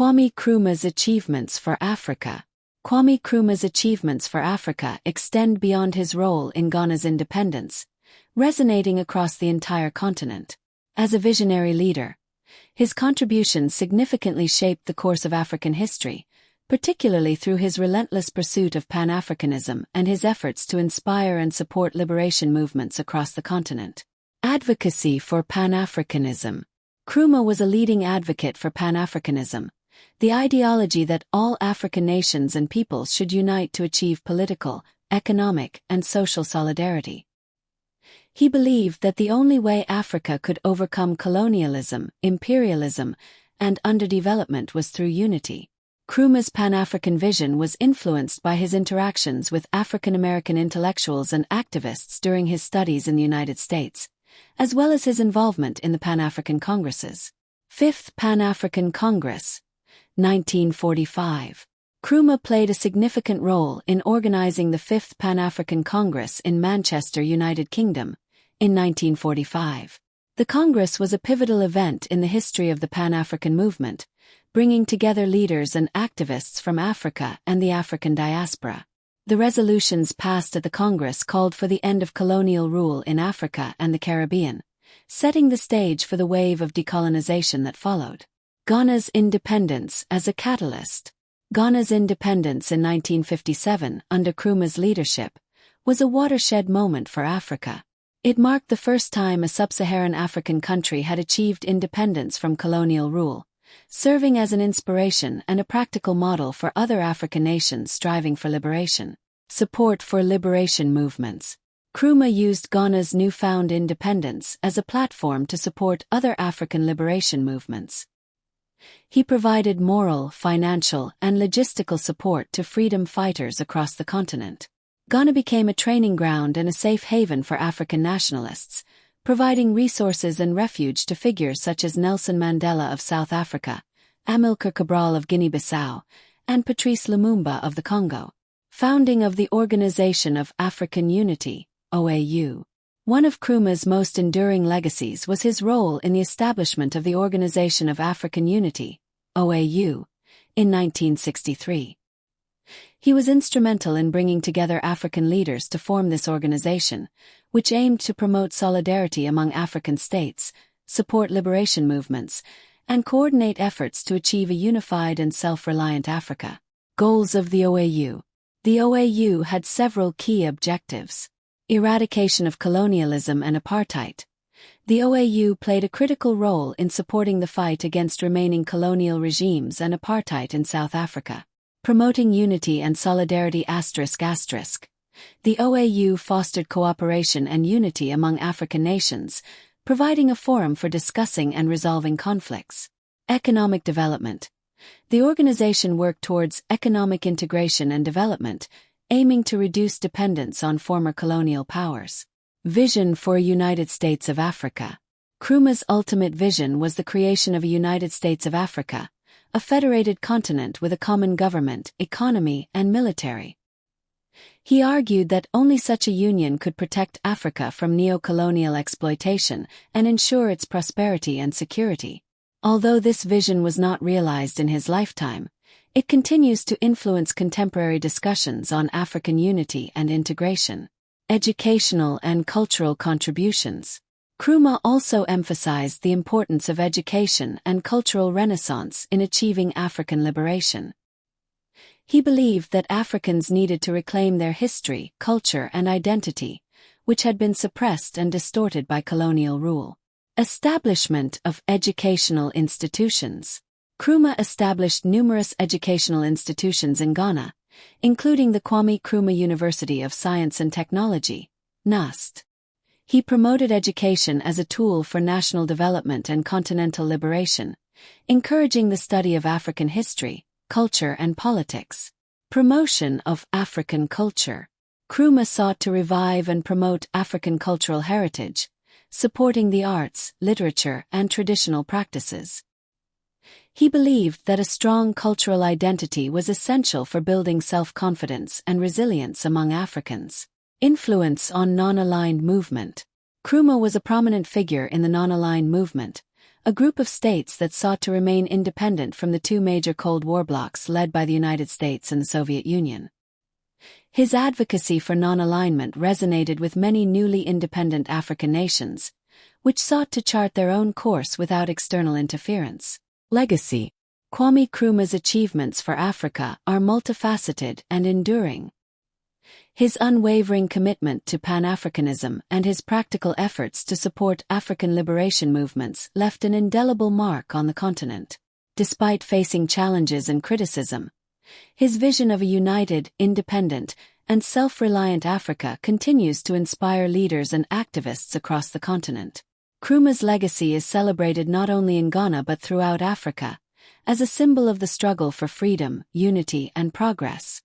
Kwame Nkrumah's achievements for Africa. Kwame Nkrumah's achievements for Africa extend beyond his role in Ghana's independence, resonating across the entire continent. As a visionary leader, his contributions significantly shaped the course of African history, particularly through his relentless pursuit of Pan-Africanism and his efforts to inspire and support liberation movements across the continent. Advocacy for Pan-Africanism. Nkrumah was a leading advocate for Pan-Africanism, the ideology that all African nations and peoples should unite to achieve political, economic, and social solidarity. He believed that the only way Africa could overcome colonialism, imperialism, and underdevelopment was through unity. Nkrumah's Pan-African vision was influenced by his interactions with African American intellectuals and activists during his studies in the United States, as well as his involvement in the Pan-African Congresses. Fifth Pan-African Congress, 1945. Nkrumah played a significant role in organizing the Fifth Pan-African Congress in Manchester, United Kingdom, in 1945. The Congress was a pivotal event in the history of the Pan-African movement, bringing together leaders and activists from Africa and the African diaspora. The resolutions passed at the Congress called for the end of colonial rule in Africa and the Caribbean, setting the stage for the wave of decolonization that followed. Ghana's independence as a catalyst. Ghana's independence in 1957, under Nkrumah's leadership, was a watershed moment for Africa. It marked the first time a sub-Saharan African country had achieved independence from colonial rule, serving as an inspiration and a practical model for other African nations striving for liberation. Support for liberation movements. Nkrumah used Ghana's newfound independence as a platform to support other African liberation movements. He provided moral, financial, and logistical support to freedom fighters across the continent. Ghana became a training ground and a safe haven for African nationalists, providing resources and refuge to figures such as Nelson Mandela of South Africa, Amilcar Cabral of Guinea-Bissau, and Patrice Lumumba of the Congo. Founding of the Organization of African Unity, OAU. One of Nkrumah's most enduring legacies was his role in the establishment of the Organization of African Unity, OAU, in 1963. He was instrumental in bringing together African leaders to form this organization, which aimed to promote solidarity among African states, support liberation movements, and coordinate efforts to achieve a unified and self-reliant Africa. Goals of the OAU. The OAU had several key objectives. Eradication of colonialism and apartheid. The OAU played a critical role in supporting the fight against remaining colonial regimes and apartheid in South Africa. Promoting unity and solidarity ***. The OAU fostered cooperation and unity among African nations, providing a forum for discussing and resolving conflicts. Economic development. The organization worked towards economic integration and development, aiming to reduce dependence on former colonial powers. Vision for a United States of Africa. Nkrumah's ultimate vision was the creation of a United States of Africa, a federated continent with a common government, economy, and military. He argued that only such a union could protect Africa from neo-colonial exploitation and ensure its prosperity and security. Although this vision was not realized in his lifetime, it continues to influence contemporary discussions on African unity and integration. Educational and cultural contributions. Nkrumah also emphasized the importance of education and cultural renaissance in achieving African liberation. He believed that Africans needed to reclaim their history, culture, and identity, which had been suppressed and distorted by colonial rule. Establishment of educational institutions. Nkrumah established numerous educational institutions in Ghana, including the Kwame Nkrumah University of Science and Technology, NUST. He promoted education as a tool for national development and continental liberation, encouraging the study of African history, culture, and politics. Promotion of African culture. Nkrumah sought to revive and promote African cultural heritage, supporting the arts, literature, and traditional practices. He believed that a strong cultural identity was essential for building self-confidence and resilience among Africans. Influence on non-aligned movement. Nkrumah was a prominent figure in the non-aligned movement, a group of states that sought to remain independent from the two major Cold War blocs led by the United States and the Soviet Union. His advocacy for non-alignment resonated with many newly independent African nations, which sought to chart their own course without external interference. Legacy. Kwame Nkrumah's achievements for Africa are multifaceted and enduring. His unwavering commitment to Pan-Africanism and his practical efforts to support African liberation movements left an indelible mark on the continent. Despite facing challenges and criticism, his vision of a united, independent, and self-reliant Africa continues to inspire leaders and activists across the continent. Nkrumah's legacy is celebrated not only in Ghana but throughout Africa, as a symbol of the struggle for freedom, unity, and progress.